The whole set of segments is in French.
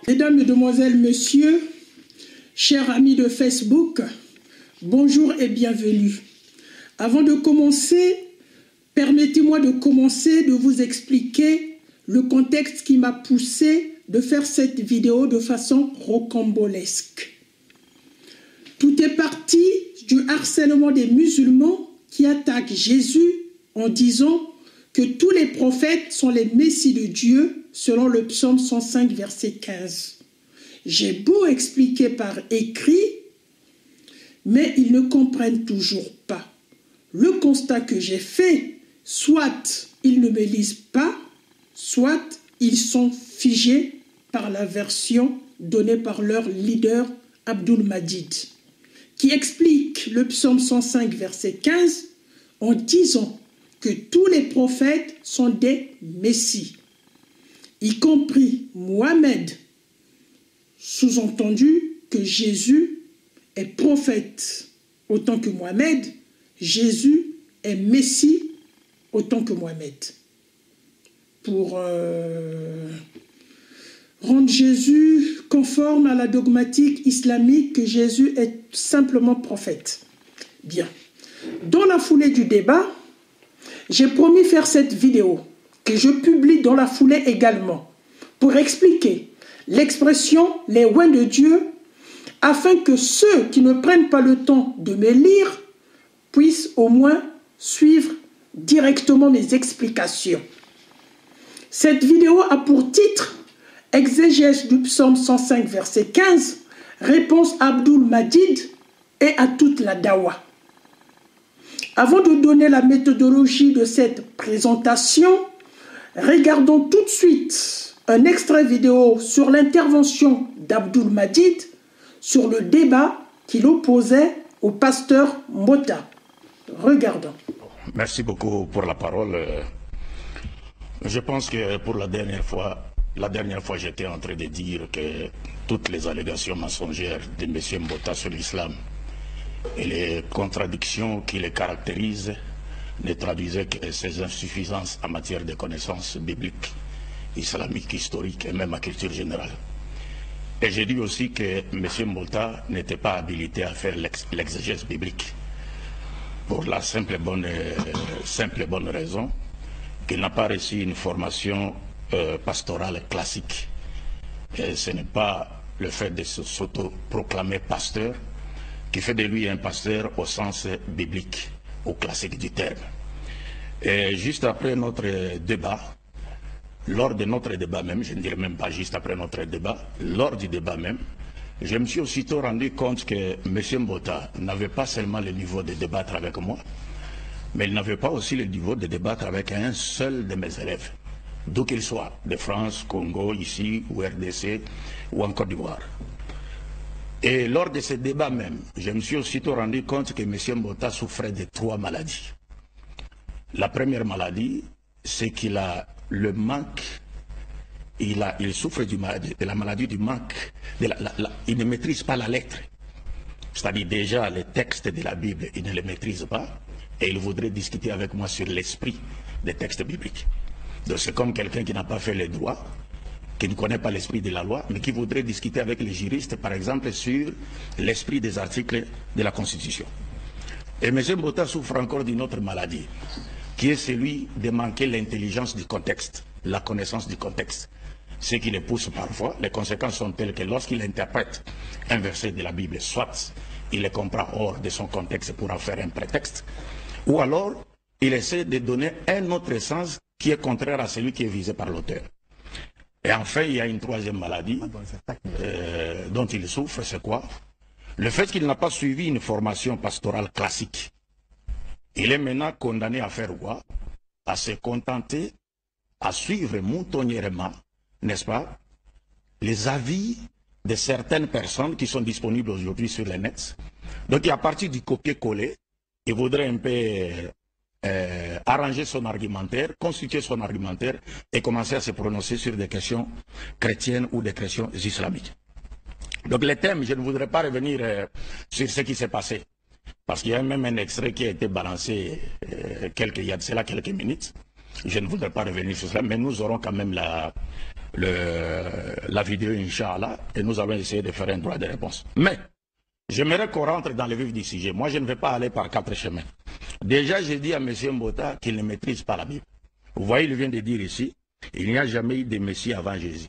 Mesdames, Mesdemoiselles, Messieurs, chers amis de Facebook, bonjour et bienvenue. Avant de commencer, permettez-moi de commencer de vous expliquer le contexte qui m'a poussé de faire cette vidéo de façon rocambolesque. Tout est parti du harcèlement des musulmans qui attaquent Jésus en disant que tous les prophètes sont les messies de Dieu selon le psaume 105 verset 15. J'ai beau expliquer par écrit, mais ils ne comprennent toujours pas. Le constat que j'ai fait, soit ils ne me lisent pas, soit ils sont figés par la version donnée par leur leader Abdul Majid, qui explique le psaume 105 verset 15 en disant que tous les prophètes sont des messies, y compris Mohamed, sous-entendu que Jésus est prophète autant que Mohamed, Jésus est messie autant que Mohamed. Pour rendre Jésus conforme à la dogmatique islamique que Jésus est simplement prophète. Bien. Dans la foulée du débat, j'ai promis faire cette vidéo que je publie dans la foulée également pour expliquer l'expression « les oins de Dieu » afin que ceux qui ne prennent pas le temps de me lire puissent au moins suivre directement mes explications. Cette vidéo a pour titre « Exégèse du psaume 105 verset 15, réponse à Abdul Majid et à toute la dawa ». Avant de donner la méthodologie de cette présentation, regardons tout de suite un extrait vidéo sur l'intervention d'Abdul Majid sur le débat qu'il opposait au pasteur Mbota. Regardons. Merci beaucoup pour la parole. Je pense que pour la dernière fois, j'étais en train de dire que toutes les allégations mensongères de M. Mbota sur l'islam et les contradictions qui les caractérisent ne traduisaient que ses insuffisances en matière de connaissances bibliques, islamiques, historiques et même à culture générale. Et j'ai dit aussi que M. Mbota n'était pas habilité à faire l'exégèse biblique pour la simple et bonne raison qu'il n'a pas reçu une formation pastorale classique. Et ce n'est pas le fait de s'auto-proclamer pasteur qui fait de lui un pasteur au sens biblique, au classique du terme. Et juste après notre débat, lors de notre débat même, je ne dirais même pas juste après notre débat, lors du débat même, je me suis aussitôt rendu compte que M. Mbota n'avait pas seulement le niveau de débattre avec moi, mais il n'avait pas aussi le niveau de débattre avec un seul de mes élèves, d'où qu'il soit, de France, Congo, ici, ou RDC, ou en Côte d'Ivoire. Et lors de ce débat même, je me suis aussitôt rendu compte que M. Mbota souffrait de 3 maladies. La première maladie, c'est qu'il a le manque, il souffre de la maladie du manque, il ne maîtrise pas la lettre. C'est-à-dire déjà les textes de la Bible, il ne les maîtrise pas, et il voudrait discuter avec moi sur l'esprit des textes bibliques. Donc c'est comme quelqu'un qui n'a pas fait le droit, qui ne connaît pas l'esprit de la loi, mais qui voudrait discuter avec les juristes, par exemple, sur l'esprit des articles de la Constitution. Et M. Mbota souffre encore d'une autre maladie, qui est celui de manquer l'intelligence du contexte, la connaissance du contexte. Ce qui le pousse parfois, les conséquences sont telles que lorsqu'il interprète un verset de la Bible, soit il le comprend hors de son contexte pour en faire un prétexte, ou alors il essaie de donner un autre sens qui est contraire à celui qui est visé par l'auteur. Et enfin, il y a une troisième maladie dont il souffre, c'est quoi? Le fait qu'il n'a pas suivi une formation pastorale classique. Il est maintenant condamné à faire quoi? À se contenter, à suivre moutonnièrement, n'est-ce pas, les avis de certaines personnes qui sont disponibles aujourd'hui sur le net. Donc, à partir du copier-coller, il voudrait un peu arranger son argumentaire, constituer son argumentaire et commencer à se prononcer sur des questions chrétiennes ou des questions islamiques. Donc les thèmes, je ne voudrais pas revenir sur ce qui s'est passé, parce qu'il y a même un extrait qui a été balancé il y a de cela quelques minutes. Je ne voudrais pas revenir sur cela, mais nous aurons quand même la vidéo, Inch'Allah, et nous allons essayer de faire un droit de réponse. Mais, j'aimerais qu'on rentre dans le vif du sujet. Moi, je ne vais pas aller par 4 chemins. Déjà, j'ai dit à M. Mbota qu'il ne maîtrise pas la Bible. Vous voyez, il vient de dire ici, il n'y a jamais eu de Messie avant Jésus.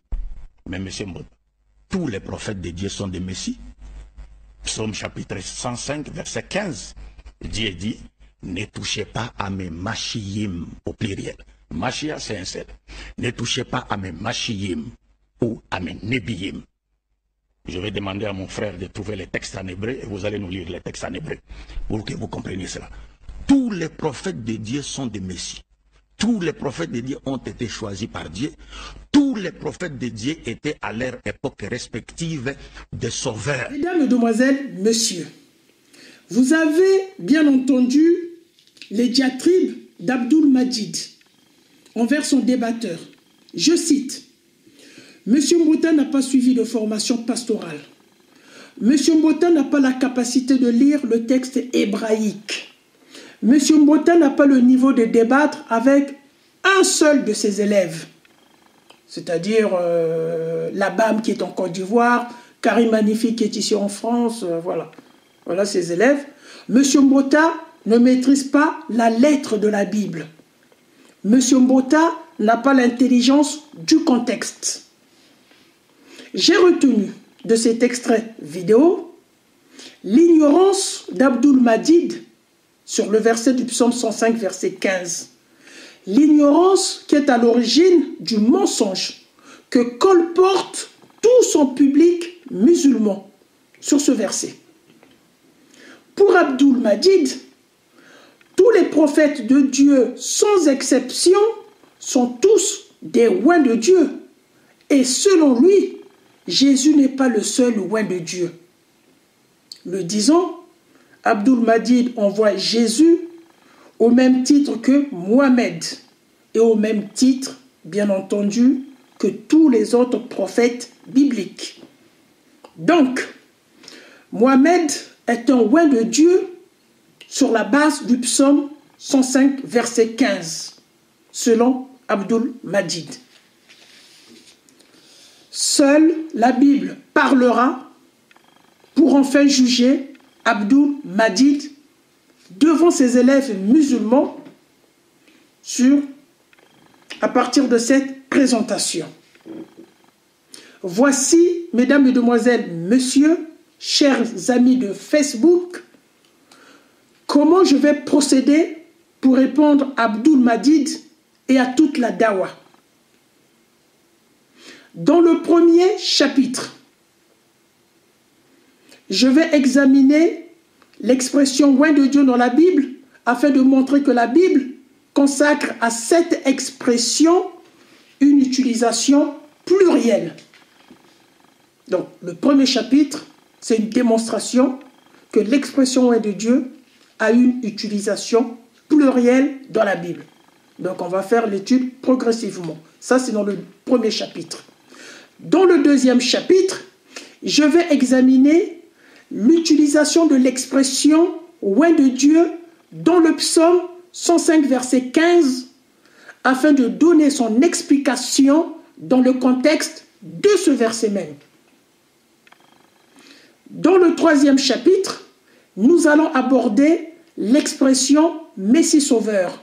Mais M. Mbota, tous les prophètes de Dieu sont des Messies. Psaume chapitre 105, verset 15. Dieu dit, ne touchez pas à mes machiyim au pluriel. Machia, c'est un seul. Ne touchez pas à mes machiyim ou à mes nebiyim. Je vais demander à mon frère de trouver les textes en hébreu et vous allez nous lire les textes en hébreu pour que vous compreniez cela. Tous les prophètes de Dieu sont des messies. Tous les prophètes de Dieu ont été choisis par Dieu. Tous les prophètes de Dieu étaient à leur époque respective des sauveurs. Mesdames, Mesdemoiselles, Messieurs, vous avez bien entendu les diatribes d'Abdul Majid envers son débatteur. Je cite, « Monsieur Mbota n'a pas suivi de formation pastorale. Monsieur Mbota n'a pas la capacité de lire le texte hébraïque. Monsieur Mbota n'a pas le niveau de débattre avec un seul de ses élèves, c'est-à-dire Labam qui est en Côte d'Ivoire, Karim Magnifique qui est ici en France, voilà ses élèves. Monsieur Mbota ne maîtrise pas la lettre de la Bible. Monsieur Mbota n'a pas l'intelligence du contexte. J'ai retenu de cet extrait vidéo l'ignorance d'Abdul Majid sur le verset du psaume 105, verset 15. L'ignorance qui est à l'origine du mensonge que colporte tout son public musulman sur ce verset. Pour Abdul Majid, tous les prophètes de Dieu, sans exception, sont tous des oints de Dieu. Et selon lui, Jésus n'est pas le seul oint de Dieu. Le disant, Abdul Majid envoie Jésus au même titre que Mohamed et au même titre, bien entendu, que tous les autres prophètes bibliques. Donc, Mohamed est un oint de Dieu sur la base du psaume 105, verset 15, selon Abdul Majid. Seule la Bible parlera pour enfin juger Abdul Majid devant ses élèves musulmans à partir de cette présentation. Voici, mesdames, mesdemoiselles, messieurs, chers amis de Facebook, comment je vais procéder pour répondre à Abdul Majid et à toute la dawa. Dans le premier chapitre, je vais examiner l'expression « oint de Dieu » dans la Bible afin de montrer que la Bible consacre à cette expression une utilisation plurielle. Donc, le premier chapitre, c'est une démonstration que l'expression « oint de Dieu » a une utilisation plurielle dans la Bible. Donc, on va faire l'étude progressivement. Ça, c'est dans le premier chapitre. Dans le deuxième chapitre, je vais examiner l'utilisation de l'expression « oint de Dieu » dans le psaume 105, verset 15, afin de donner son explication dans le contexte de ce verset même. Dans le troisième chapitre, nous allons aborder l'expression « Messie sauveur »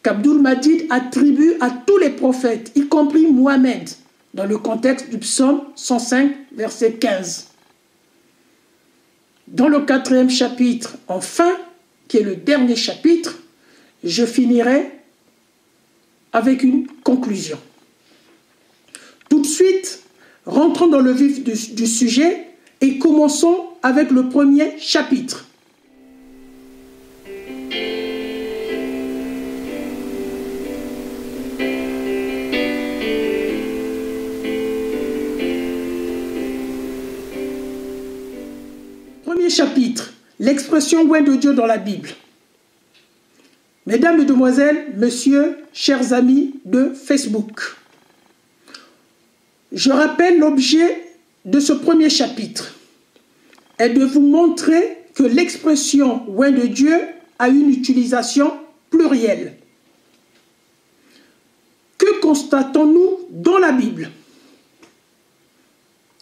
qu'Abdul Majid attribue à tous les prophètes, y compris Mohamed, dans le contexte du psaume 105, verset 15. Dans le quatrième chapitre, enfin, qui est le dernier chapitre, je finirai avec une conclusion. Tout de suite, rentrons dans le vif du sujet et commençons avec le premier chapitre. Premier chapitre, l'expression « oint de Dieu » dans la Bible. Mesdames, Mesdemoiselles, Messieurs, chers amis de Facebook, je rappelle l'objet de ce premier chapitre est de vous montrer que l'expression « oint de Dieu » a une utilisation plurielle. Que constatons-nous dans la Bible?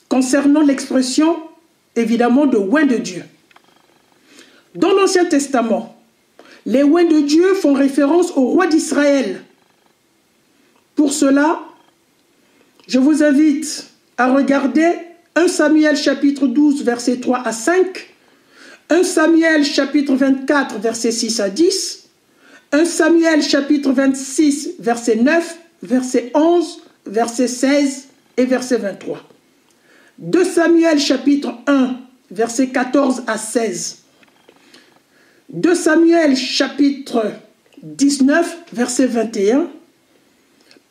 concernant l'expression, évidemment, de oint de Dieu. Dans l'Ancien Testament, les oints de Dieu font référence au roi d'Israël. Pour cela, je vous invite à regarder 1 Samuel chapitre 12, versets 3 à 5, 1 Samuel chapitre 24, versets 6 à 10, 1 Samuel chapitre 26, verset 9, verset 11, verset 16 et verset 23. 2 Samuel chapitre 1, verset 14 à 16. 2 Samuel chapitre 19, verset 21.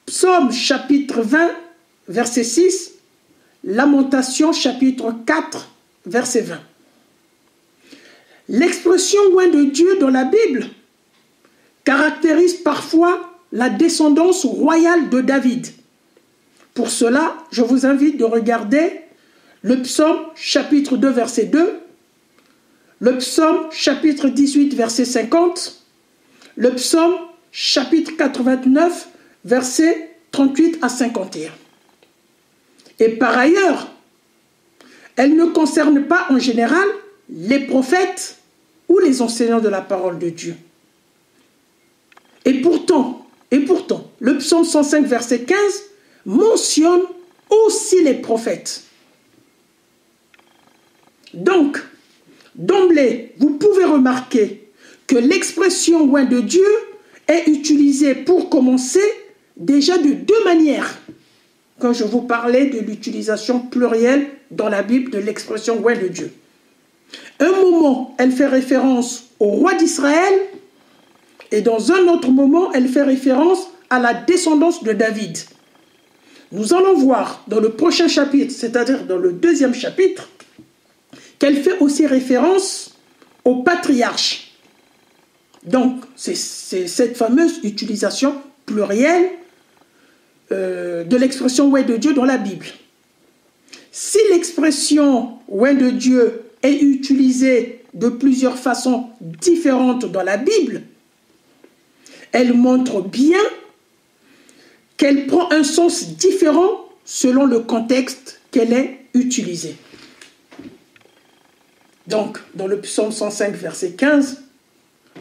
Psaume chapitre 20, verset 6. Lamentation chapitre 4, verset 20. L'expression oint de Dieu dans la Bible caractérise parfois la descendance royale de David. Pour cela, je vous invite de regarder le psaume chapitre 2, verset 2, le psaume chapitre 18, verset 50, le psaume chapitre 89, verset 38 à 51. Et par ailleurs, elle ne concerne pas en général les prophètes ou les enseignants de la parole de Dieu. Et pourtant, le psaume 105, verset 15, mentionne aussi les prophètes. Donc, d'emblée, vous pouvez remarquer que l'expression oint de Dieu est utilisée pour commencer déjà de deux manières. Quand je vous parlais de l'utilisation plurielle dans la Bible de l'expression oint de Dieu. Un moment, elle fait référence au roi d'Israël et dans un autre moment, elle fait référence à la descendance de David. Nous allons voir dans le prochain chapitre, c'est-à-dire dans le deuxième chapitre, qu'elle fait aussi référence au patriarche. Donc, c'est cette fameuse utilisation plurielle de l'expression oint de Dieu dans la Bible. Si l'expression oint de Dieu est utilisée de plusieurs façons différentes dans la Bible, elle montre bien qu'elle prend un sens différent selon le contexte qu'elle est utilisée. Donc, dans le psaume 105, verset 15,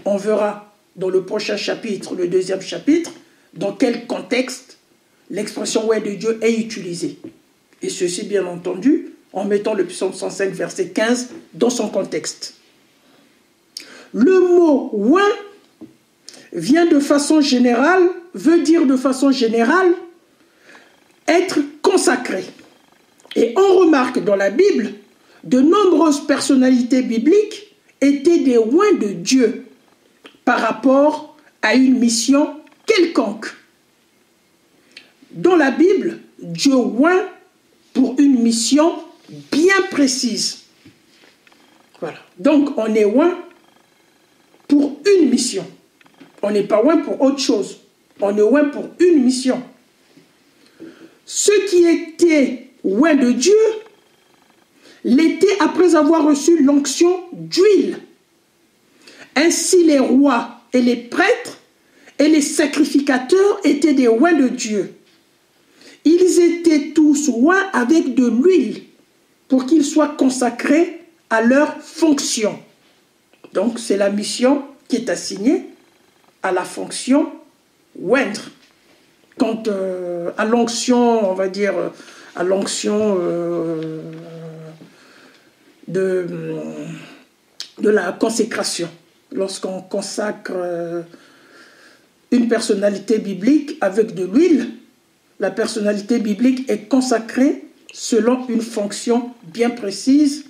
on verra dans le prochain chapitre, le deuxième chapitre, dans quel contexte l'expression oint de Dieu est utilisée. Et ceci, bien entendu, en mettant le psaume 105, verset 15 dans son contexte. Le mot oint vient de façon générale, veut dire de façon générale être consacré. Et on remarque dans la Bible, de nombreuses personnalités bibliques étaient des oints de Dieu par rapport à une mission quelconque. Dans la Bible, Dieu oint pour une mission bien précise. Voilà. Donc, on est oint pour une mission. On n'est pas oint pour autre chose. On est oint pour une mission. Ceux qui étaient oints de Dieu l'étaient après avoir reçu l'onction d'huile. Ainsi, les rois et les prêtres et les sacrificateurs étaient des oints de Dieu. Ils étaient tous oints avec de l'huile pour qu'ils soient consacrés à leur fonction. Donc, c'est la mission qui est assignée à la fonction oindre. Quant à l'onction, on va dire, à l'onction de la consécration. Lorsqu'on consacre une personnalité biblique avec de l'huile, la personnalité biblique est consacrée selon une fonction bien précise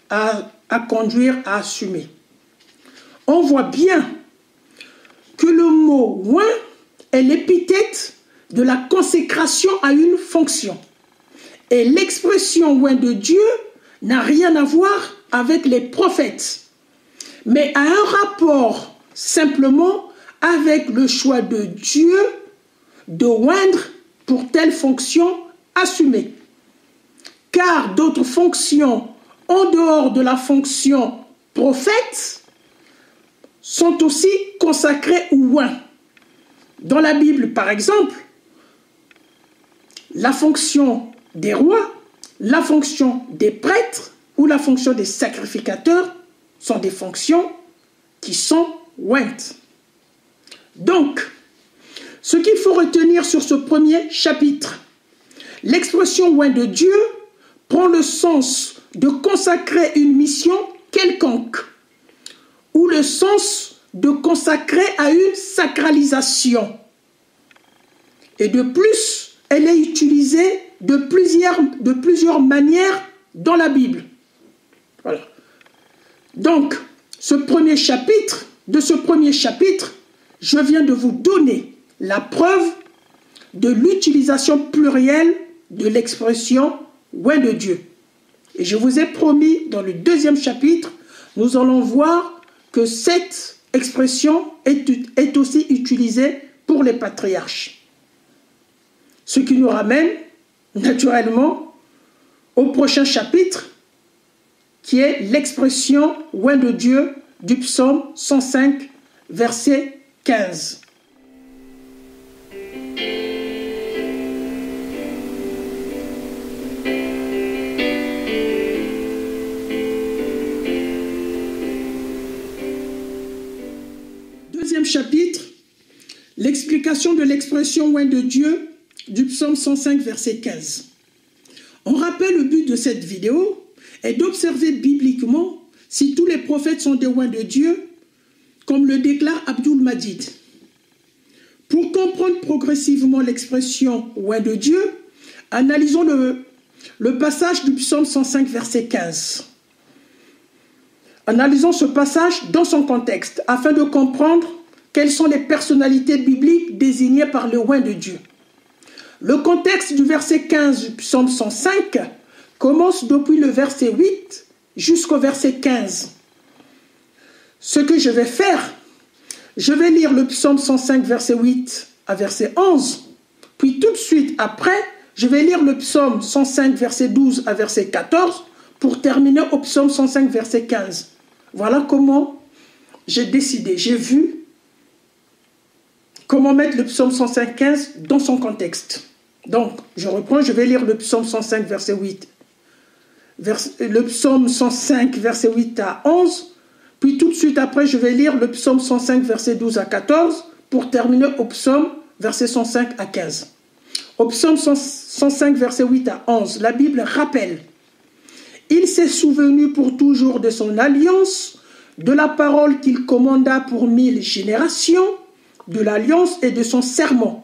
à conduire, à assumer. On voit bien que le mot oint est l'épithète de la consécration à une fonction. Et l'expression oint de Dieu n'a rien à voir avec les prophètes, mais a un rapport simplement avec le choix de Dieu de oindre pour telle fonction assumée. Car d'autres fonctions en dehors de la fonction prophète sont aussi consacrées ou oints. Dans la Bible, par exemple, la fonction des rois la fonction des prêtres ou la fonction des sacrificateurs sont des fonctions qui sont ointes. Donc, ce qu'il faut retenir sur ce premier chapitre, l'expression oint de Dieu prend le sens de consacrer une mission quelconque ou le sens de consacrer à une sacralisation. Et de plus, elle est utilisée de plusieurs manières dans la Bible. Voilà. Donc, de ce premier chapitre, je viens de vous donner la preuve de l'utilisation plurielle de l'expression « oint de Dieu ». Et je vous ai promis, dans le deuxième chapitre, nous allons voir que cette expression est aussi utilisée pour les patriarches. Ce qui nous ramène, naturellement, au prochain chapitre, qui est l'expression « oint de Dieu » du psaume 105, verset 15. Deuxième chapitre, l'explication de l'expression « oint de Dieu » du psaume 105, verset 15. On rappelle le but de cette vidéo est d'observer bibliquement si tous les prophètes sont des oints de Dieu, comme le déclare Abdul Majid. Pour comprendre progressivement l'expression « oint de Dieu », analysons le passage du psaume 105, verset 15. Analysons ce passage dans son contexte, afin de comprendre quelles sont les personnalités bibliques désignées par le oint de Dieu. Le contexte du verset 15 du psaume 105 commence depuis le verset 8 jusqu'au verset 15. Ce que je vais faire, je vais lire le psaume 105, verset 8 à verset 11, puis tout de suite après, je vais lire le psaume 105, verset 12 à verset 14, pour terminer au psaume 105, verset 15. Voilà comment j'ai décidé, j'ai vu comment mettre le psaume 105, 15 dans son contexte. Donc, je reprends, je vais lire le psaume 105, verset 8. Le psaume 105, verset 8 à 11. Puis tout de suite après, je vais lire le psaume 105, verset 12 à 14, pour terminer au psaume, verset 105 à 15. Au psaume 105, verset 8 à 11, la Bible rappelle « Il s'est souvenu pour toujours de son alliance, de la parole qu'il commanda pour 1000 générations, de l'alliance et de son serment,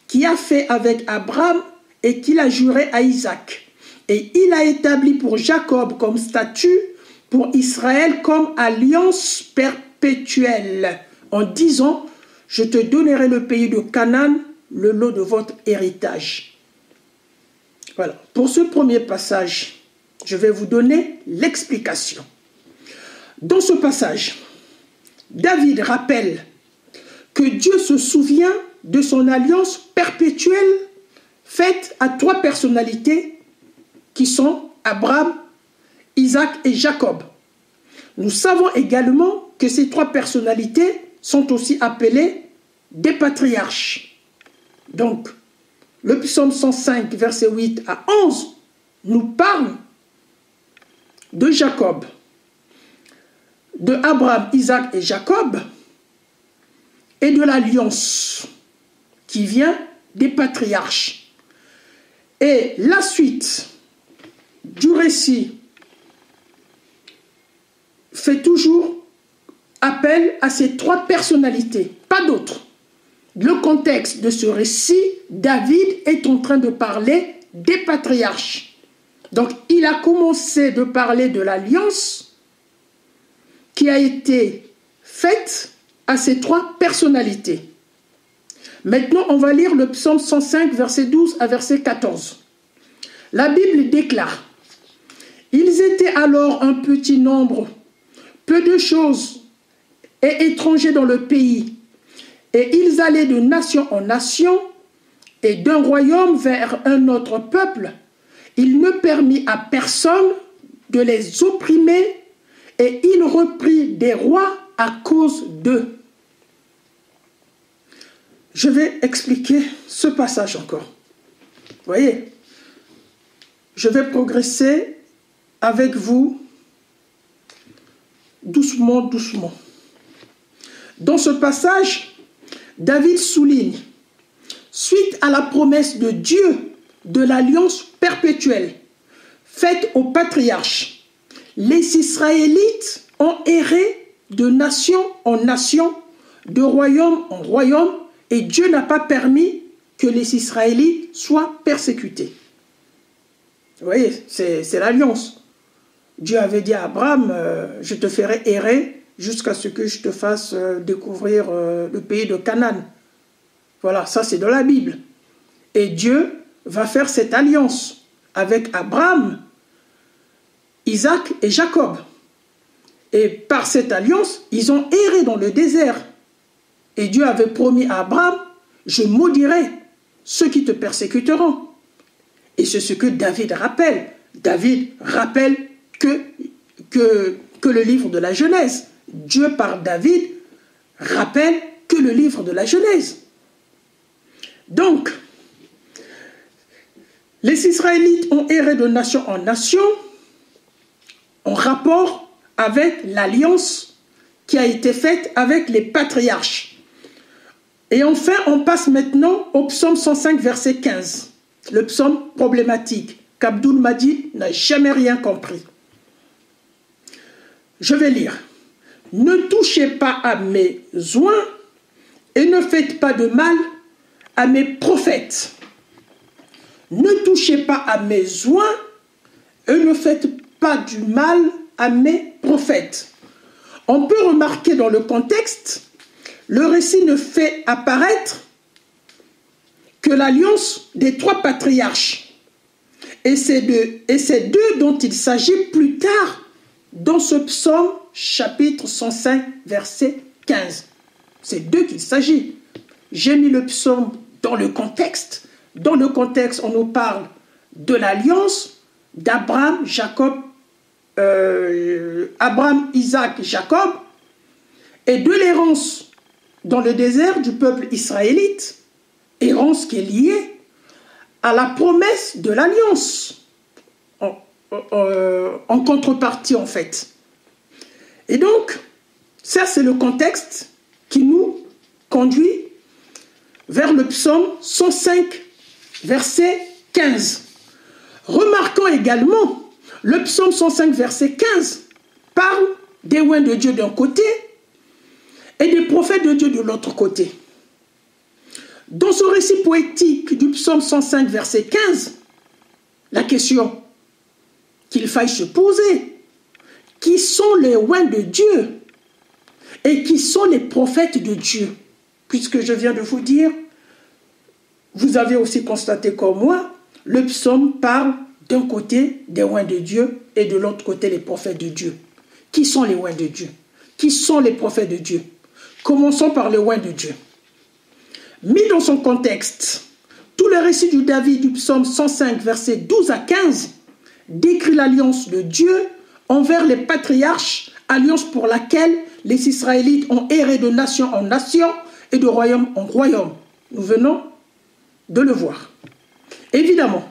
qui a fait avec Abraham et qu'il a juré à Isaac. Et il a établi pour Jacob comme statut, pour Israël comme alliance perpétuelle, en disant, je te donnerai le pays de Canaan, le lot de votre héritage. » Voilà. Pour ce premier passage, je vais vous donner l'explication. Dans ce passage, David rappelle que Dieu se souvient de son alliance perpétuelle faite à 3 personnalités qui sont Abraham, Isaac et Jacob. Nous savons également que ces 3 personnalités sont aussi appelées des patriarches. Donc, le psaume 105, verset 8 à 11, nous parle de Jacob, de Abraham, Isaac et Jacob, et de l'alliance qui vient des patriarches. Et la suite du récit fait toujours appel à ces 3 personnalités, pas d'autres. Le contexte de ce récit, David est en train de parler des patriarches. Donc, il a commencé de parler de l'alliance qui a été faite à ces 3 personnalités. Maintenant, on va lire le psaume 105, verset 12 à verset 14. La Bible déclare « Ils étaient alors un petit nombre, peu de choses et étrangers dans le pays, et ils allaient de nation en nation et d'un royaume vers un autre peuple. Il ne permit à personne de les opprimer et il reprit des rois à cause d'eux. » Je vais expliquer ce passage encore. Vous voyez, je vais progresser avec vous doucement, doucement. Dans ce passage, David souligne, suite à la promesse de Dieu de l'alliance perpétuelle faite aux patriarches, les Israélites ont erré de nation en nation, de royaume en royaume, et Dieu n'a pas permis que les Israélites soient persécutés. Vous voyez, c'est l'alliance. Dieu avait dit à Abraham, je te ferai errer jusqu'à ce que je te fasse découvrir le pays de Canaan. Voilà, ça c'est dans la Bible. Et Dieu va faire cette alliance avec Abraham, Isaac et Jacob. Et par cette alliance, ils ont erré dans le désert. Et Dieu avait promis à Abraham, je maudirai ceux qui te persécuteront. Et c'est ce que David rappelle. David rappelle que le livre de la Genèse. Dieu par David rappelle que le livre de la Genèse. Donc, les Israélites ont erré de nation en nation en rapport avec l'alliance qui a été faite avec les patriarches. Et enfin, on passe maintenant au psaume 105, verset 15. Le psaume problématique, qu'Abdoul Majid n'a jamais rien compris. Je vais lire. « Ne touchez pas à mes oins et ne faites pas de mal à mes prophètes. Ne touchez pas à mes oins et ne faites pas du mal à mes prophètes. » On peut remarquer dans le contexte, le récit ne fait apparaître que l'alliance des trois patriarches. Et c'est d'eux dont il s'agit plus tard dans ce psaume chapitre 105, verset 15. C'est d'eux qu'il s'agit. J'ai mis le psaume dans le contexte. Dans le contexte, on nous parle de l'alliance d'Abraham, Abraham, Isaac, Jacob, et de l'errance dans le désert du peuple israélite, errance qui est liée à la promesse de l'alliance, en contrepartie en fait. Et donc, ça c'est le contexte qui nous conduit vers le psaume 105, verset 15. Remarquons également, le psaume 105, verset 15 parle des oints de Dieu d'un côté et des prophètes de Dieu de l'autre côté. Dans ce récit poétique du psaume 105, verset 15, la question qu'il faille se poser, qui sont les oints de Dieu et qui sont les prophètes de Dieu? Puisque je viens de vous dire, vous avez aussi constaté comme moi, le psaume parle d'un côté des oints de Dieu et de l'autre côté les prophètes de Dieu. Qui sont les oints de Dieu? Qui sont les prophètes de Dieu? Commençons par les oints de Dieu. Mis dans son contexte, tout le récit du David du psaume 105, versets 12 à 15, décrit l'alliance de Dieu envers les patriarches, alliance pour laquelle les Israélites ont erré de nation en nation et de royaume en royaume. Nous venons de le voir. Évidemment,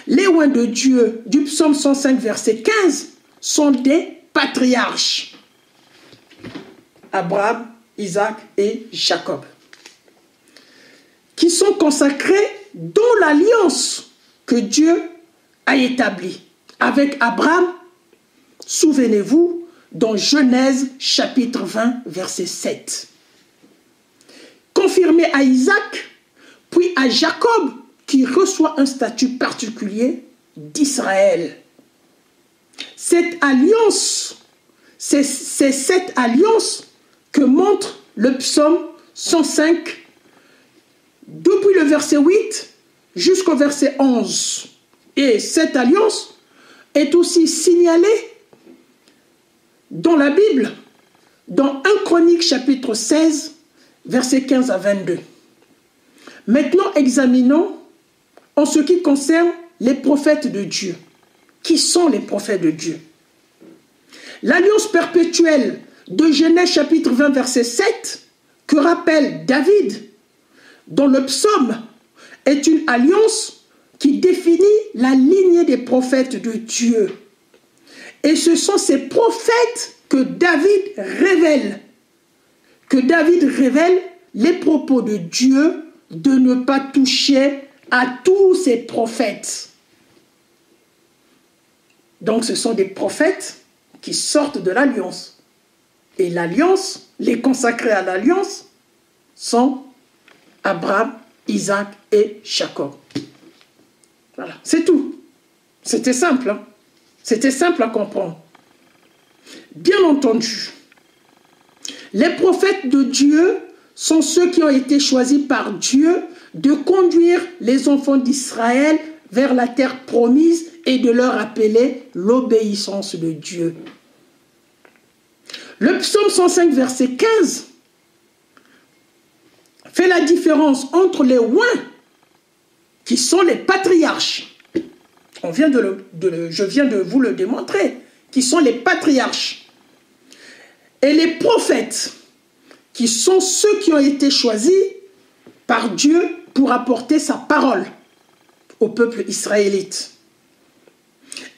les oints de Dieu du psaume 105, verset 15, sont des patriarches. Abraham, Isaac et Jacob, qui sont consacrés dans l'alliance que Dieu a établie avec Abraham. Souvenez-vous, dans Genèse chapitre 20, verset 7. Confirmé à Isaac, puis à Jacob, qui reçoit un statut particulier d'Israël. Cette alliance, c'est cette alliance que montre le psaume 105, depuis le verset 8 jusqu'au verset 11. Et cette alliance est aussi signalée dans la Bible, dans 1 Chronique chapitre 16, versets 15 à 22. Maintenant, examinons en ce qui concerne les prophètes de Dieu. Qui sont les prophètes de Dieu? L'alliance perpétuelle de Genèse chapitre 20, verset 7, que rappelle David dans le psaume, est une alliance qui définit la lignée premier des prophètes de Dieu. Et ce sont ces prophètes que David révèle. Que David révèle les propos de Dieu de ne pas toucher à tous ces prophètes. Donc ce sont des prophètes qui sortent de l'alliance. Et l'alliance, les consacrés à l'alliance, sont Abraham, Isaac et Jacob. Voilà, c'est tout. C'était simple, hein? C'était simple à comprendre. Bien entendu, les prophètes de Dieu sont ceux qui ont été choisis par Dieu de conduire les enfants d'Israël vers la terre promise et de leur appeler l'obéissance de Dieu. Le psaume 105, verset 15, fait la différence entre les oints, qui sont les patriarches. Je viens de vous le démontrer, qui sont les patriarches. Et les prophètes, qui sont ceux qui ont été choisis par Dieu pour apporter sa parole au peuple israélite.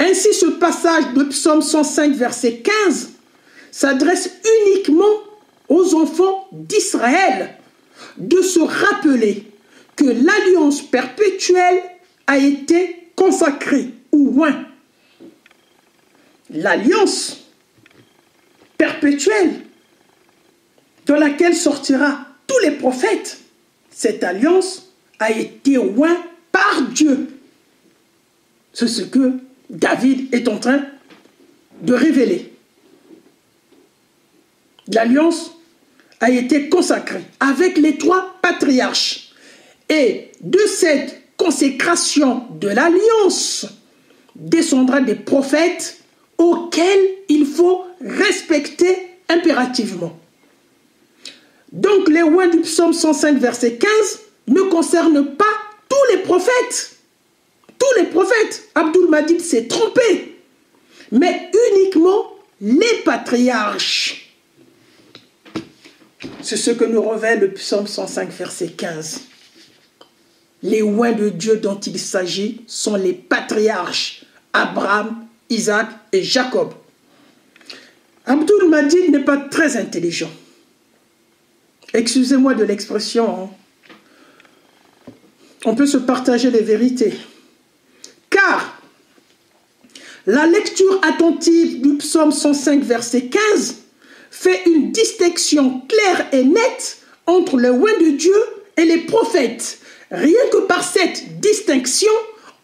Ainsi, ce passage de Psaume 105, verset 15, s'adresse uniquement aux enfants d'Israël de se rappeler que l'alliance perpétuelle a été consacrée ou oint. L'alliance perpétuelle dans laquelle sortira tous les prophètes, cette alliance a été oint par Dieu. C'est ce que David est en train de révéler. L'alliance a été consacrée avec les trois patriarches. Et de cette consécration de l'alliance descendra des prophètes auxquels il faut respecter impérativement. Donc les oints du psaume 105 verset 15 ne concernent pas tous les prophètes. Tous les prophètes. Abdul Majid s'est trompé. Mais uniquement les patriarches. C'est ce que nous révèle le psaume 105 verset 15. Les oints de Dieu dont il s'agit sont les patriarches, Abraham, Isaac et Jacob. Abdul Majid n'est pas très intelligent. Excusez-moi de l'expression. Hein. On peut se partager les vérités. Car la lecture attentive du psaume 105 verset 15 fait une distinction claire et nette entre les oints de Dieu et les prophètes. Rien que par cette distinction,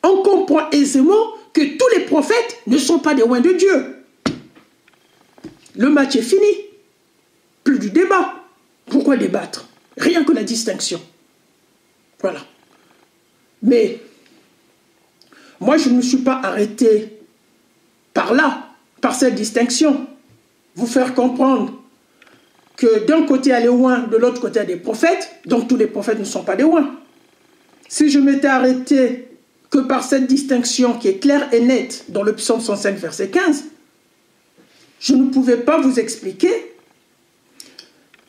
on comprend aisément que tous les prophètes ne sont pas des oints de Dieu. Le match est fini. Plus du débat. Pourquoi débattre? Rien que la distinction. Voilà. Mais moi, je ne me suis pas arrêté par là, par cette distinction. Vous faire comprendre que d'un côté, il y a les oints, de l'autre côté, il y a des prophètes. Donc, tous les prophètes ne sont pas des oints. Si je m'étais arrêté que par cette distinction qui est claire et nette dans le psaume 105, verset 15, je ne pouvais pas vous expliquer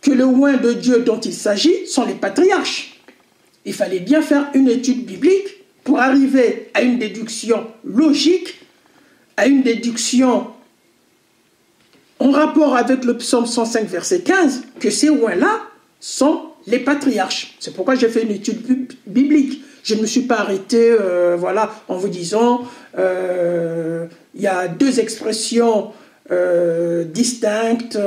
que le oint de Dieu dont il s'agit sont les patriarches. Il fallait bien faire une étude biblique pour arriver à une déduction logique, à une déduction en rapport avec le psaume 105, verset 15, que ces oints-là sont les patriarches. C'est pourquoi j'ai fait une étude biblique. Je ne me suis pas arrêté voilà, en vous disant il y a deux expressions distinctes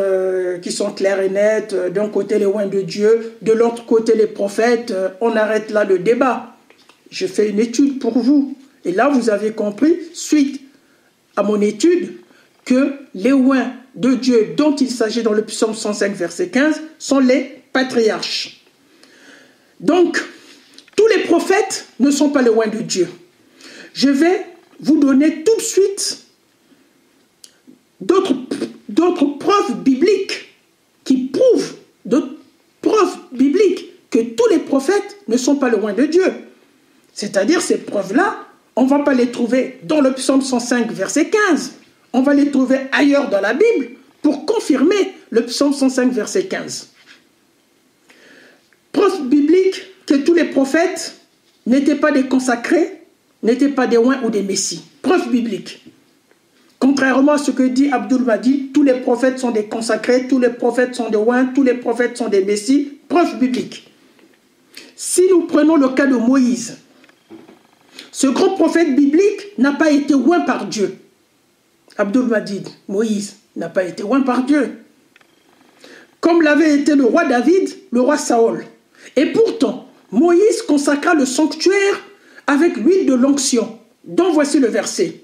qui sont claires et nettes. D'un côté les oints de Dieu, de l'autre côté les prophètes. On arrête là le débat. Je fais une étude pour vous. Et là, vous avez compris, suite à mon étude, que les oints de Dieu dont il s'agit dans le psaume 105, verset 15, sont les patriarches. Donc, tous les prophètes ne sont pas les oints de Dieu. Je vais vous donner tout de suite d'autres preuves bibliques qui prouvent, d'autres preuves bibliques que tous les prophètes ne sont pas les oints de Dieu. C'est-à-dire ces preuves-là, on ne va pas les trouver dans le psaume 105, verset 15. On va les trouver ailleurs dans la Bible pour confirmer le psaume 105, verset 15. Preuve biblique que tous les prophètes n'étaient pas des consacrés n'étaient pas des oints ou des messies. Preuve biblique. Contrairement à ce que dit Abdul Majid, tous les prophètes sont des consacrés, tous les prophètes sont des oints, tous les prophètes sont des messies. Preuve biblique. Si nous prenons le cas de Moïse, ce grand prophète biblique n'a pas été oint par Dieu. Abdul Majid, Moïse, n'a pas été oint par Dieu. Comme l'avait été le roi David, le roi Saül. Et pourtant, Moïse consacra le sanctuaire avec l'huile de l'onction, dont voici le verset.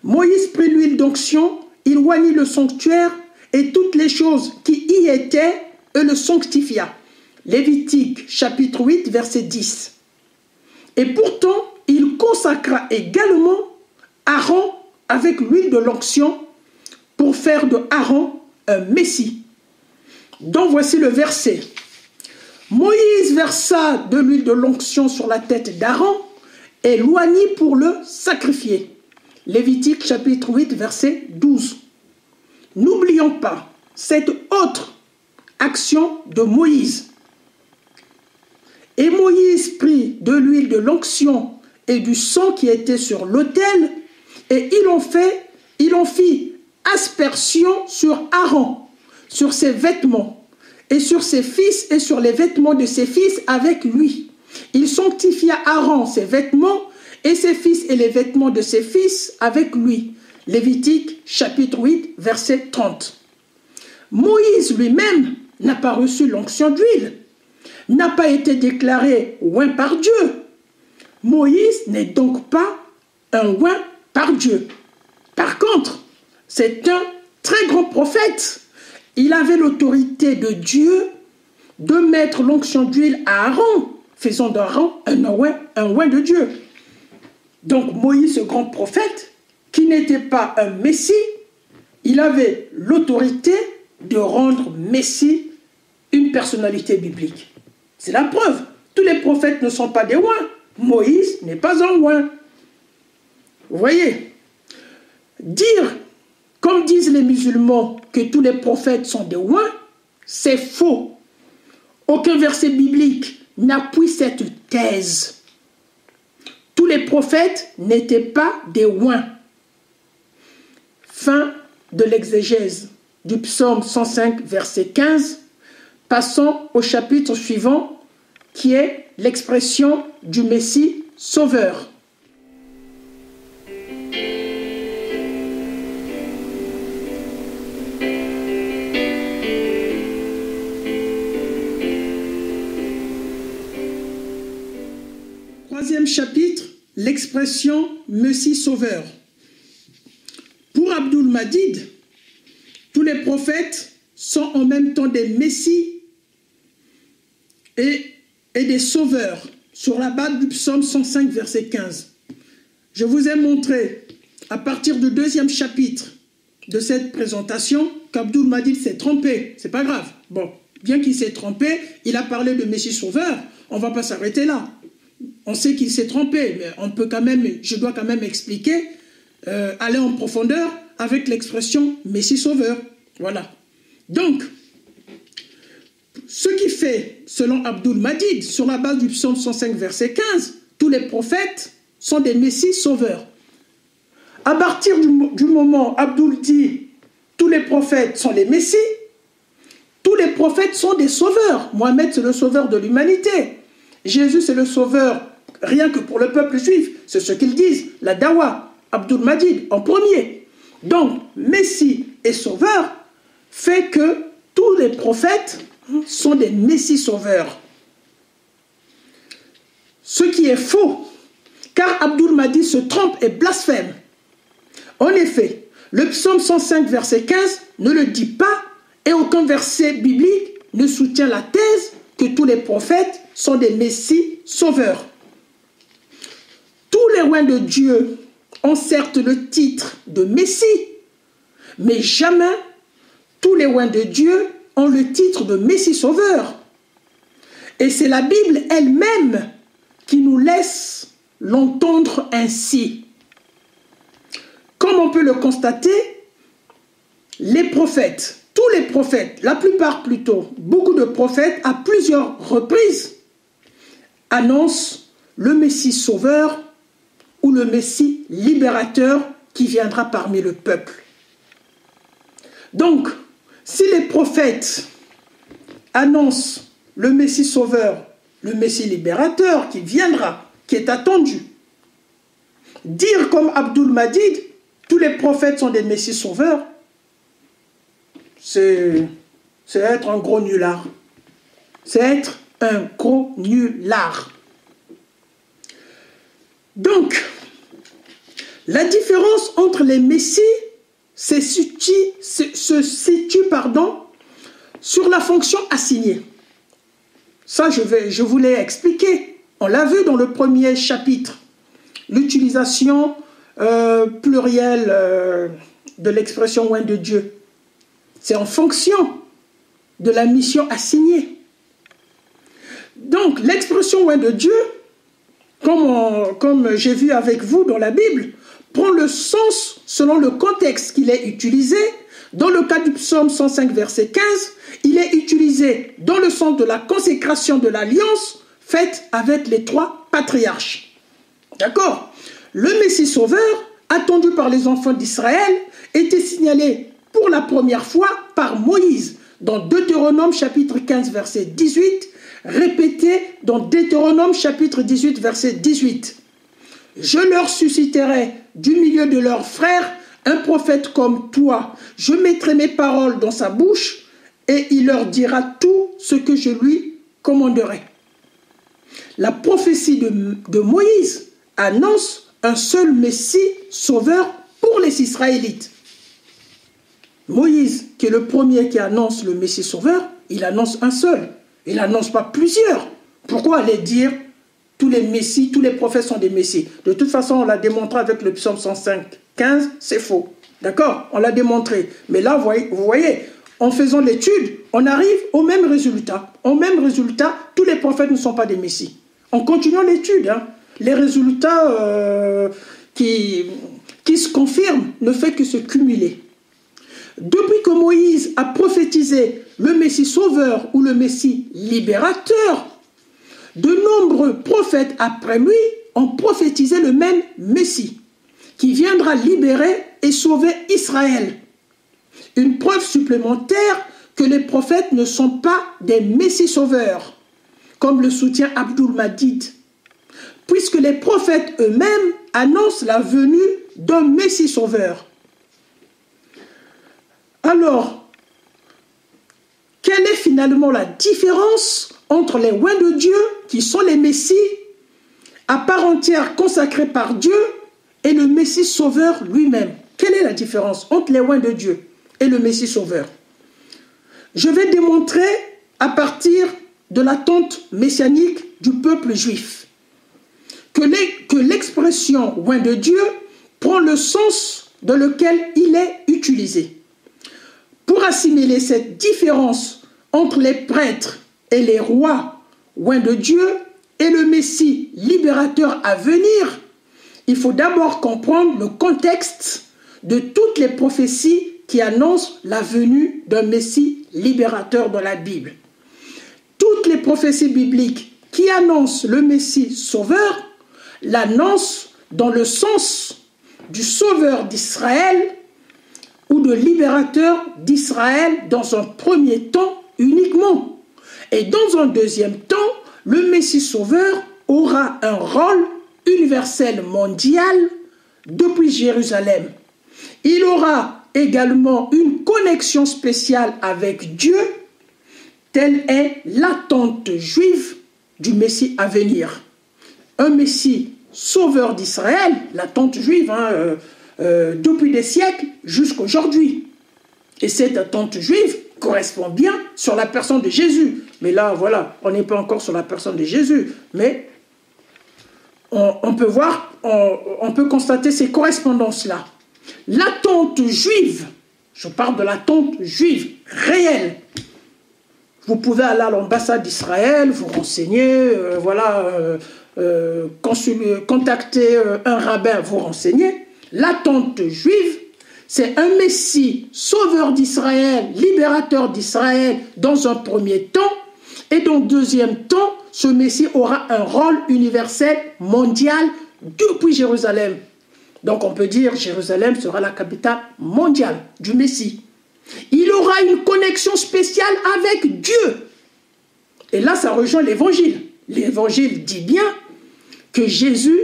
Moïse prit l'huile d'onction, il oignit le sanctuaire et toutes les choses qui y étaient et le sanctifia. Lévitique chapitre 8 verset 10. Et pourtant, il consacra également Aaron avec l'huile de l'onction pour faire de Aaron un messie. Donc voici le verset. Moïse versa de l'huile de l'onction sur la tête d'Aaron et l'oignit pour le sacrifier. Lévitique chapitre 8 verset 12. N'oublions pas cette autre action de Moïse. Et Moïse prit de l'huile de l'onction et du sang qui était sur l'autel, et il en fit aspersion sur Aaron, sur ses vêtements, et sur ses fils, et sur les vêtements de ses fils avec lui. Il sanctifia Aaron ses vêtements, et ses fils et les vêtements de ses fils avec lui. Lévitique chapitre 8 verset 30. Moïse lui-même n'a pas reçu l'onction d'huile, n'a pas été déclaré oint par Dieu. Moïse n'est donc pas un oint par Dieu. Par contre, c'est un très grand prophète. Il avait l'autorité de Dieu de mettre l'onction d'huile à Aaron, faisant d'Aaron un oint de Dieu. Donc Moïse, ce grand prophète, qui n'était pas un messie, il avait l'autorité de rendre messie une personnalité biblique. C'est la preuve. Tous les prophètes ne sont pas des oints. Moïse n'est pas un oint. Vous voyez, dire, comme disent les musulmans, que tous les prophètes sont des oints, c'est faux. Aucun verset biblique n'appuie cette thèse. Tous les prophètes n'étaient pas des oints. Fin de l'exégèse du psaume 105, verset 15. Passons au chapitre suivant, qui est l'expression du Messie sauveur. Troisième chapitre, l'expression Messie sauveur. Pour Abdul Majid, tous les prophètes sont en même temps des messies et des sauveurs, sur la base du psaume 105, verset 15. Je vous ai montré, à partir du deuxième chapitre de cette présentation, qu'Abdul Majid s'est trompé. C'est pas grave. Bon, bien qu'il s'est trompé, il a parlé de Messie sauveur. On ne va pas s'arrêter là. On sait qu'il s'est trompé, mais on peut quand même, je dois quand même expliquer, aller en profondeur avec l'expression Messie sauveur. Voilà. Donc, ce qui fait, selon Abdul Majid, sur la base du psaume 105, verset 15, tous les prophètes sont des messies sauveurs. À partir du moment où Abdul dit tous les prophètes sont des messies, tous les prophètes sont des sauveurs. Mohamed, c'est le sauveur de l'humanité. Jésus, c'est le sauveur rien que pour le peuple juif. C'est ce qu'ils disent, la dawa, Abdul Majid, en premier. Donc, messie et sauveur fait que tous les prophètes sont des messies sauveurs. Ce qui est faux, car Abdul Majid se trompe et blasphème. En effet, le psaume 105, verset 15 ne le dit pas et aucun verset biblique ne soutient la thèse que tous les prophètes sont des messies sauveurs. Tous les oints de Dieu ont certes le titre de messie, mais jamais tous les oints de Dieu ont le titre de messie sauveur. Et c'est la Bible elle-même qui nous laisse l'entendre ainsi. Comme on peut le constater, les prophètes, tous les prophètes, la plupart plutôt, beaucoup de prophètes, à plusieurs reprises, annoncent le Messie sauveur ou le Messie libérateur qui viendra parmi le peuple. Donc, si les prophètes annoncent le Messie sauveur, le Messie libérateur qui viendra, qui est attendu, dire comme Abdul Majid, tous les prophètes sont des Messies sauveurs, c'est être un gros nulard. C'est être un gros nulard. Donc, la différence entre les Messies se situe sur la fonction assignée. Ça, je voulais expliquer. On l'a vu dans le premier chapitre. L'utilisation plurielle de l'expression « oint de Dieu ». C'est en fonction de la mission assignée. Donc, l'expression « oint de Dieu », comme j'ai vu avec vous dans la Bible, prend le sens selon le contexte qu'il est utilisé. Dans le cas du psaume 105, verset 15, il est utilisé dans le sens de la consécration de l'alliance faite avec les 3 patriarches. D'accord? Le Messie sauveur, attendu par les enfants d'Israël, était signalé pour la première fois par Moïse dans Deutéronome chapitre 15, verset 18, répété dans Deutéronome chapitre 18, verset 18. « Je leur susciterai du milieu de leurs frères un prophète comme toi. Je mettrai mes paroles dans sa bouche et il leur dira tout ce que je lui commanderai. » La prophétie de Moïse annonce un seul Messie sauveur pour les Israélites. Moïse, qui est le premier qui annonce le Messie sauveur, il annonce un seul. Il n'annonce pas plusieurs. Pourquoi aller dire tous les messies, tous les prophètes sont des messies? De toute façon, on l'a démontré avec le psaume 105, 15, c'est faux. D'accord? On l'a démontré. Mais là, vous voyez, en faisant l'étude, on arrive au même résultat. Au même résultat, tous les prophètes ne sont pas des messies. En continuant l'étude, les résultats qui se confirment ne fait que se cumuler. Depuis que Moïse a prophétisé le Messie sauveur ou le Messie libérateur, de nombreux prophètes après lui ont prophétisé le même Messie, qui viendra libérer et sauver Israël. Une preuve supplémentaire que les prophètes ne sont pas des Messies sauveurs, comme le soutient Abdul Majid, puisque les prophètes eux-mêmes annoncent la venue d'un Messie sauveur. Alors, quelle est finalement la différence entre les oints de Dieu, qui sont les Messies, à part entière consacrés par Dieu, et le Messie sauveur lui-même? Quelle est la différence entre les oints de Dieu et le Messie sauveur? Je vais démontrer à partir de l'attente messianique du peuple juif que l'expression oint de Dieu prend le sens dans lequel il est utilisé. Pour assimiler cette différence entre les prêtres et les rois oints de Dieu et le Messie libérateur à venir, il faut d'abord comprendre le contexte de toutes les prophéties qui annoncent la venue d'un Messie libérateur dans la Bible. Toutes les prophéties bibliques qui annoncent le Messie sauveur l'annoncent dans le sens du sauveur d'Israël ou de libérateur d'Israël dans un premier temps uniquement. Et dans un deuxième temps, le Messie sauveur aura un rôle universel mondial depuis Jérusalem. Il aura également une connexion spéciale avec Dieu, telle est l'attente juive du Messie à venir. Un Messie sauveur d'Israël, l'attente juive, depuis des siècles jusqu'à aujourd'hui. Et cette attente juive correspond bien sur la personne de Jésus. Mais là, voilà, on n'est pas encore sur la personne de Jésus. Mais on peut voir, on peut constater ces correspondances-là. L'attente juive, je parle de l'attente juive réelle. Vous pouvez aller à l'ambassade d'Israël, vous renseigner, contacter un rabbin, vous renseigner. L'attente juive, c'est un Messie sauveur d'Israël, libérateur d'Israël dans un premier temps, et dans un deuxième temps, ce Messie aura un rôle universel, mondial, depuis Jérusalem. Donc on peut dire Jérusalem sera la capitale mondiale du Messie. Il aura une connexion spéciale avec Dieu. Et là, ça rejoint l'évangile. L'évangile dit bien que Jésus,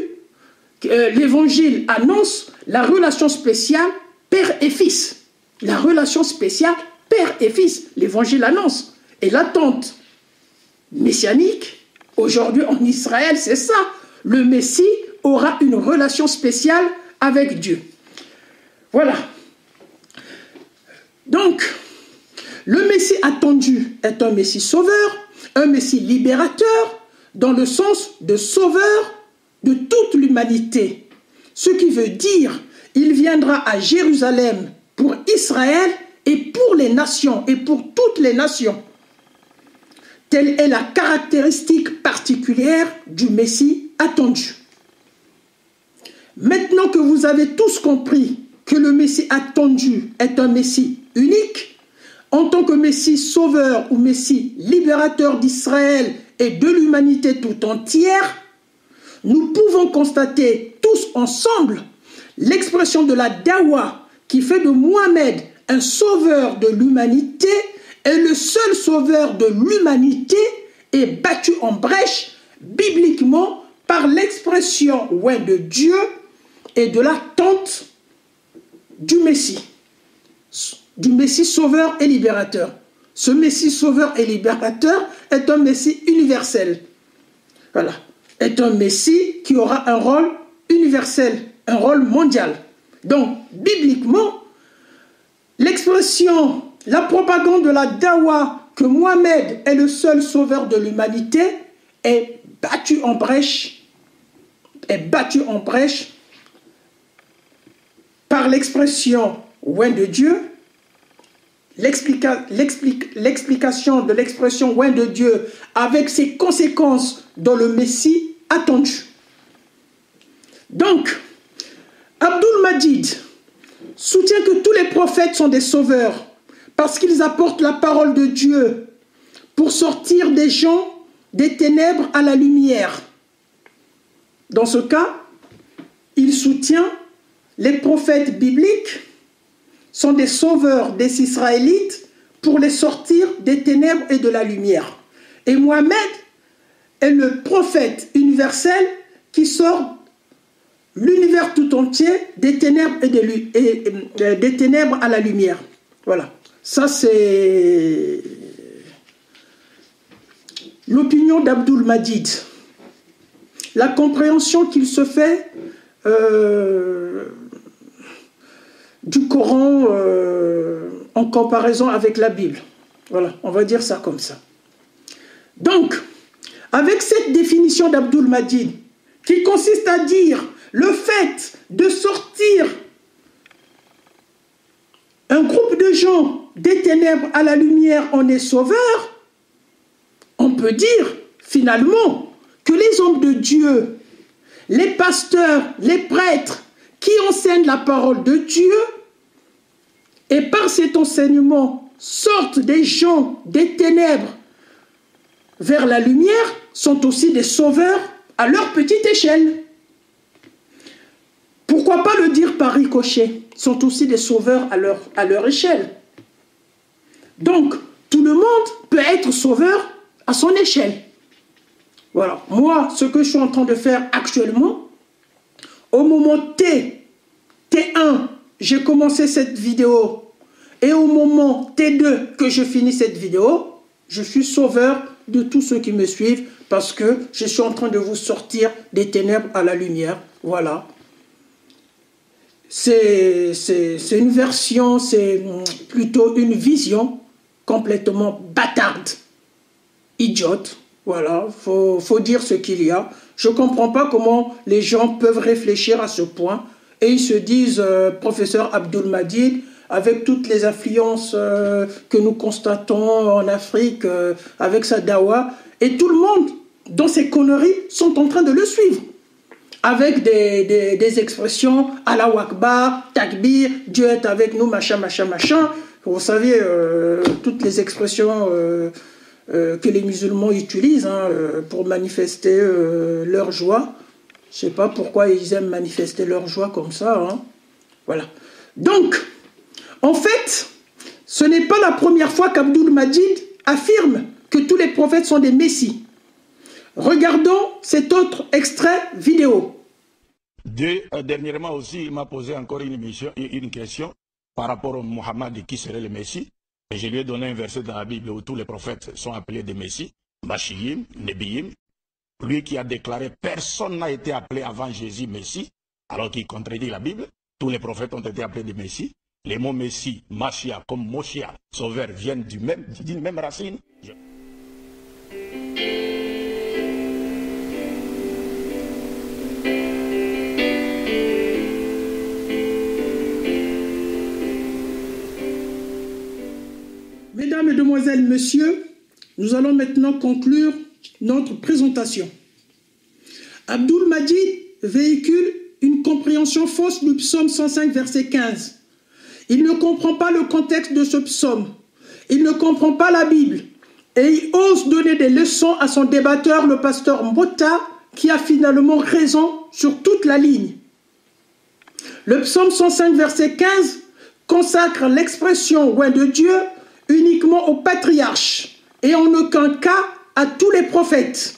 l'évangile annonce la relation spéciale père et fils. La relation spéciale père et fils. L'évangile annonce. Et l'attente messianique, aujourd'hui en Israël, c'est ça. Le Messie aura une relation spéciale avec Dieu. Voilà. Donc, le Messie attendu est un Messie sauveur, un Messie libérateur, dans le sens de sauveur de toute l'humanité. Ce qui veut dire, il viendra à Jérusalem pour Israël et pour les nations, et pour toutes les nations. Telle est la caractéristique particulière du Messie attendu. Maintenant que vous avez tous compris que le Messie attendu est un Messie unique, en tant que Messie sauveur ou Messie libérateur d'Israël et de l'humanité tout entière, nous pouvons constater tous ensemble l'expression de la dawa qui fait de Mohamed un sauveur de l'humanité et le seul sauveur de l'humanité est battu en brèche bibliquement par l'expression ouais de Dieu et de l'attente du Messie sauveur et libérateur. Ce Messie sauveur et libérateur est un Messie universel. Voilà. Est un Messie qui aura un rôle universel, un rôle mondial. Donc, bibliquement, l'expression, la propagande de la dawa que Mohamed est le seul sauveur de l'humanité est battue en brèche, par l'expression ouais de Dieu. L'explication de l'expression ouais de Dieu avec ses conséquences dans le Messie attendu. Donc, Abdul Majid soutient que tous les prophètes sont des sauveurs parce qu'ils apportent la parole de Dieu pour sortir des gens des ténèbres à la lumière. Dans ce cas, il soutient les prophètes bibliques sont des sauveurs des Israélites pour les sortir des ténèbres et de la lumière. Et Mohamed est le prophète universel qui sort l'univers tout entier des ténèbres et des ténèbres à la lumière. Voilà. Ça, c'est l'opinion d'Abdul Majid. La compréhension qu'il se fait du Coran en comparaison avec la Bible. Voilà, on va dire ça comme ça. Donc, avec cette définition d'Abdul Majid, qui consiste à dire le fait de sortir un groupe de gens des ténèbres à la lumière en est sauveur, on peut dire finalement que les hommes de Dieu, les pasteurs, les prêtres qui enseignent la parole de Dieu et par cet enseignement sortent des gens des ténèbres vers la lumière sont aussi des sauveurs à leur petite échelle. Pourquoi pas le dire par ricochet? Sont aussi des sauveurs à leur échelle. Donc, tout le monde peut être sauveur à son échelle. Voilà. Moi, ce que je suis en train de faire actuellement, au moment T1, j'ai commencé cette vidéo, et au moment T2 que je finis cette vidéo, je suis sauveur de tous ceux qui me suivent, parce que je suis en train de vous sortir des ténèbres à la lumière. Voilà. C'est une version, c'est plutôt une vision complètement bâtarde, idiote. Voilà, faut dire ce qu'il y a. Je ne comprends pas comment les gens peuvent réfléchir à ce point et ils se disent, professeur Abdul Majid, avec toutes les influences que nous constatons en Afrique, avec sa dawa, et tout le monde, dans ces conneries, sont en train de le suivre. Avec des expressions, Allahu Akbar, Takbir, Dieu est avec nous, machin, machin, machin. Vous savez, toutes les expressions que les musulmans utilisent pour manifester leur joie. Je ne sais pas pourquoi ils aiment manifester leur joie comme ça. Hein. Voilà. Donc, en fait, ce n'est pas la première fois qu'Abdul Majid affirme que tous les prophètes sont des messies. Regardons cet autre extrait vidéo. Dernièrement aussi, il m'a posé encore une question par rapport à Mohammed qui serait le Messie. Et je lui ai donné un verset dans la Bible où tous les prophètes sont appelés des Messies, Mashiim, Nebiyim. Lui qui a déclaré personne n'a été appelé avant Jésus Messie, alors qu'il contredit la Bible. Tous les prophètes ont été appelés des Messies. Les mots Messie, Machia comme Moshia, sauveur, viennent d'une même racine. Mesdames, Mesdemoiselles, Messieurs, nous allons maintenant conclure notre présentation. Abdul Majid véhicule une compréhension fausse du psaume 105, verset 15. Il ne comprend pas le contexte de ce psaume. Il ne comprend pas la Bible. Et il ose donner des leçons à son débatteur, le pasteur Mbota, qui a finalement raison sur toute la ligne. Le psaume 105, verset 15, consacre l'expression « loin de Dieu » uniquement aux patriarches et en aucun cas à tous les prophètes.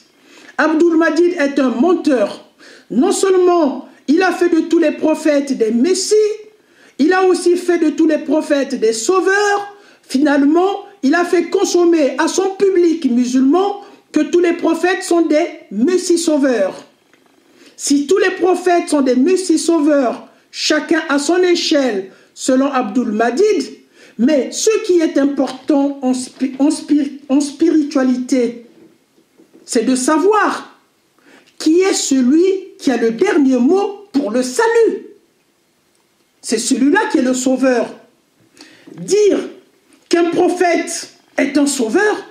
Abdul Majid est un menteur. Non seulement il a fait de tous les prophètes des messies, il a aussi fait de tous les prophètes des sauveurs. Finalement, il a fait consommer à son public musulman que tous les prophètes sont des messies sauveurs. Si tous les prophètes sont des messies sauveurs, chacun à son échelle, selon Abdul Majid, mais ce qui est important en spiritualité, c'est de savoir qui est celui qui a le dernier mot pour le salut. C'est celui-là qui est le sauveur. Dire qu'un prophète est un sauveur,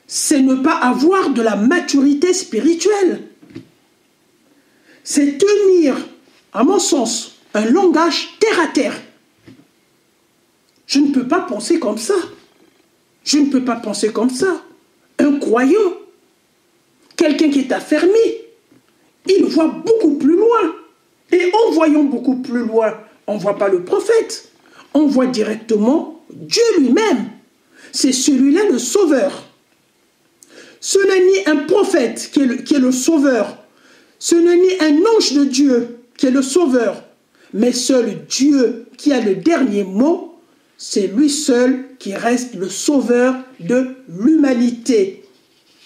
c'est ne pas avoir de la maturité spirituelle. C'est tenir, à mon sens, un langage terre à terre. Je ne peux pas penser comme ça. Je ne peux pas penser comme ça. Un croyant, quelqu'un qui est affermi, il voit beaucoup plus loin. Et en voyant beaucoup plus loin, on ne voit pas le prophète. On voit directement Dieu lui-même. C'est celui-là le sauveur. Ce n'est ni un prophète qui est le sauveur. Ce n'est ni un ange de Dieu qui est le sauveur. Mais seul Dieu qui a le dernier mot. C'est lui seul qui reste le sauveur de l'humanité.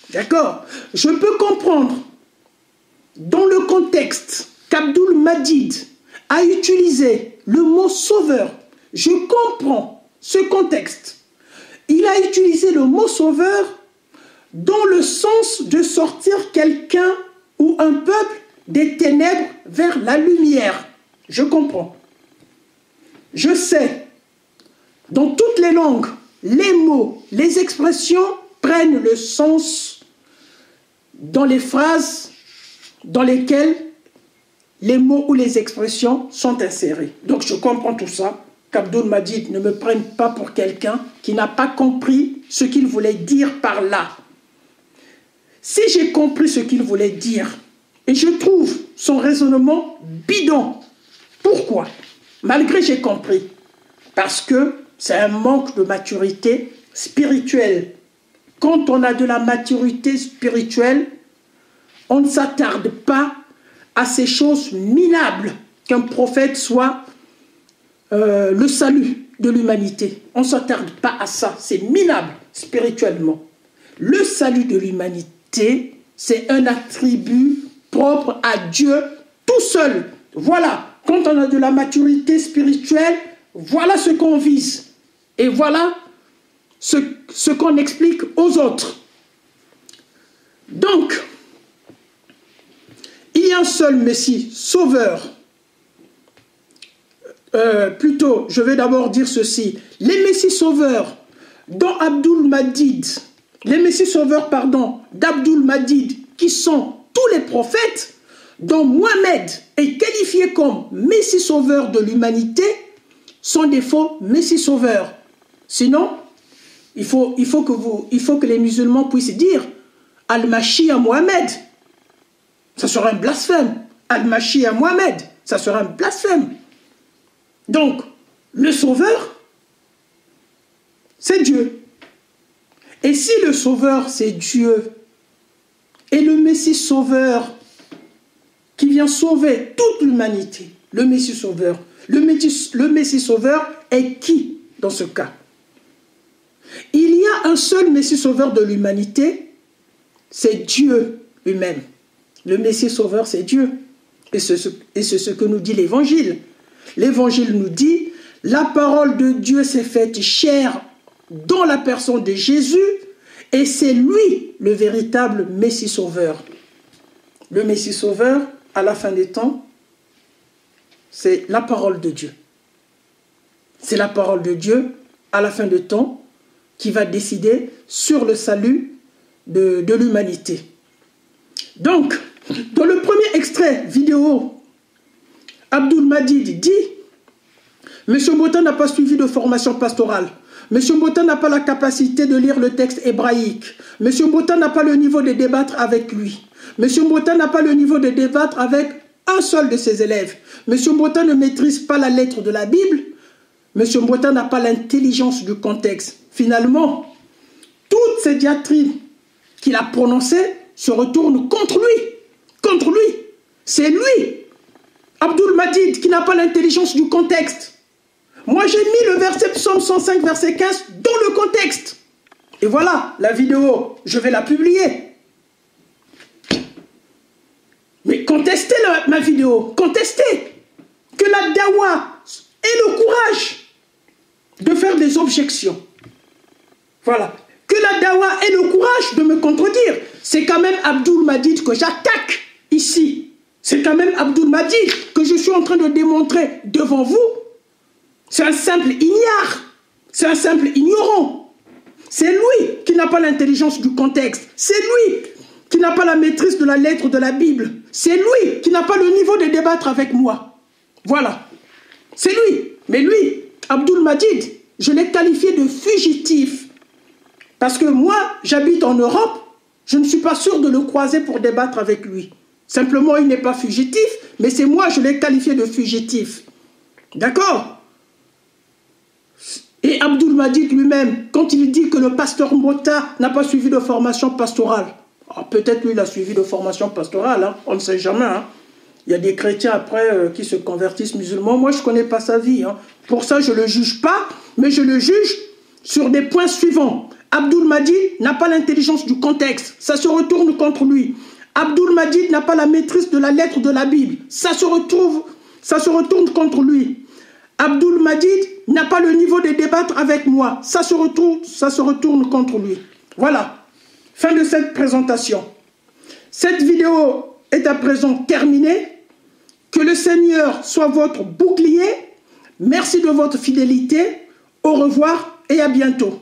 D'accord? Je peux comprendre, dans le contexte qu'Abdul Majid a utilisé le mot sauveur, je comprends ce contexte. Il a utilisé le mot sauveur dans le sens de sortir quelqu'un ou un peuple des ténèbres vers la lumière. Je comprends. Je sais. Dans toutes les langues, les mots, les expressions prennent le sens dans les phrases dans lesquelles les mots ou les expressions sont insérés. Donc je comprends tout ça, qu'Abdul Majid ne me prenne pas pour quelqu'un qui n'a pas compris ce qu'il voulait dire par là. Si j'ai compris ce qu'il voulait dire, et je trouve son raisonnement bidon, pourquoi? Malgré que j'ai compris, parce que c'est un manque de maturité spirituelle. Quand on a de la maturité spirituelle, on ne s'attarde pas à ces choses minables qu'un prophète soit le salut de l'humanité. On ne s'attarde pas à ça, c'est minable spirituellement. Le salut de l'humanité, c'est un attribut propre à Dieu tout seul. Voilà, quand on a de la maturité spirituelle, voilà ce qu'on vise. Et voilà ce qu'on explique aux autres. Donc, il y a un seul Messie, sauveur. Plutôt, je vais d'abord dire ceci. Les Messies sauveurs dont Abdul Majid, les Messies sauveurs, pardon, d'Abdul Majid, qui sont tous les prophètes, dont Mohammed est qualifié comme Messie sauveur de l'humanité, sont des faux Messies sauveurs. Sinon, il faut que les musulmans puissent dire Al-Mashiach Mohammed. Ça sera un blasphème. Al-Mashi à Mohamed, ça sera un blasphème. Donc, le sauveur, c'est Dieu. Et si le sauveur, c'est Dieu, et le Messie sauveur qui vient sauver toute l'humanité, le Messie sauveur, le Messie sauveur est qui dans ce cas? Il y a un seul Messie sauveur de l'humanité, c'est Dieu lui-même. Le Messie sauveur, c'est Dieu. Et c'est ce que nous dit l'Évangile. L'Évangile nous dit, la parole de Dieu s'est faite chair dans la personne de Jésus, et c'est lui le véritable Messie sauveur. Le Messie sauveur, à la fin des temps, c'est la parole de Dieu. C'est la parole de Dieu, à la fin des temps, qui va décider sur le salut de l'humanité. Donc, dans le premier extrait vidéo, Abdul Majid dit « Monsieur Mbota n'a pas suivi de formation pastorale. Monsieur Mbota n'a pas la capacité de lire le texte hébraïque. Monsieur Mbota n'a pas le niveau de débattre avec lui. Monsieur Mbota n'a pas le niveau de débattre avec un seul de ses élèves. Monsieur Mbota ne maîtrise pas la lettre de la Bible. Monsieur Mbota n'a pas l'intelligence du contexte. » Finalement, toutes ces diatribes qu'il a prononcées se retournent contre lui. Contre lui. C'est lui, Abdul Majid, qui n'a pas l'intelligence du contexte. Moi, j'ai mis le verset Psaume 105, verset 15 dans le contexte. Et voilà, la vidéo, je vais la publier. Mais contestez ma vidéo, contestez. Que la dawa ait le courage de faire des objections. Voilà. Que la dawa ait le courage de me contredire. C'est quand même Abdul Majid que j'attaque ici. C'est quand même Abdul Majid que je suis en train de démontrer devant vous. C'est un simple ignare. C'est un simple ignorant. C'est lui qui n'a pas l'intelligence du contexte. C'est lui qui n'a pas la maîtrise de la lettre de la Bible. C'est lui qui n'a pas le niveau de débattre avec moi. Voilà. C'est lui. Mais lui, Abdul Majid, je l'ai qualifié de fugitif. Parce que moi, j'habite en Europe, je ne suis pas sûr de le croiser pour débattre avec lui. Simplement, il n'est pas fugitif, mais c'est moi, je l'ai qualifié de fugitif. D'accord? Et Abdul Majid lui-même, quand il dit que le pasteur Mbota n'a pas suivi de formation pastorale, peut-être lui, il a suivi de formation pastorale, hein, on ne sait jamais. Hein. Il y a des chrétiens après qui se convertissent musulmans. Moi, je ne connais pas sa vie. Hein. Pour ça, je ne le juge pas, mais je le juge sur des points suivants. Abdul Majid n'a pas l'intelligence du contexte. Ça se retourne contre lui. Abdul Majid n'a pas la maîtrise de la lettre de la Bible. Ça se retourne contre lui. Abdul Majid n'a pas le niveau de débattre avec moi. Ça se retourne contre lui. Voilà. Fin de cette présentation. Cette vidéo est à présent terminée. Que le Seigneur soit votre bouclier. Merci de votre fidélité. Au revoir et à bientôt.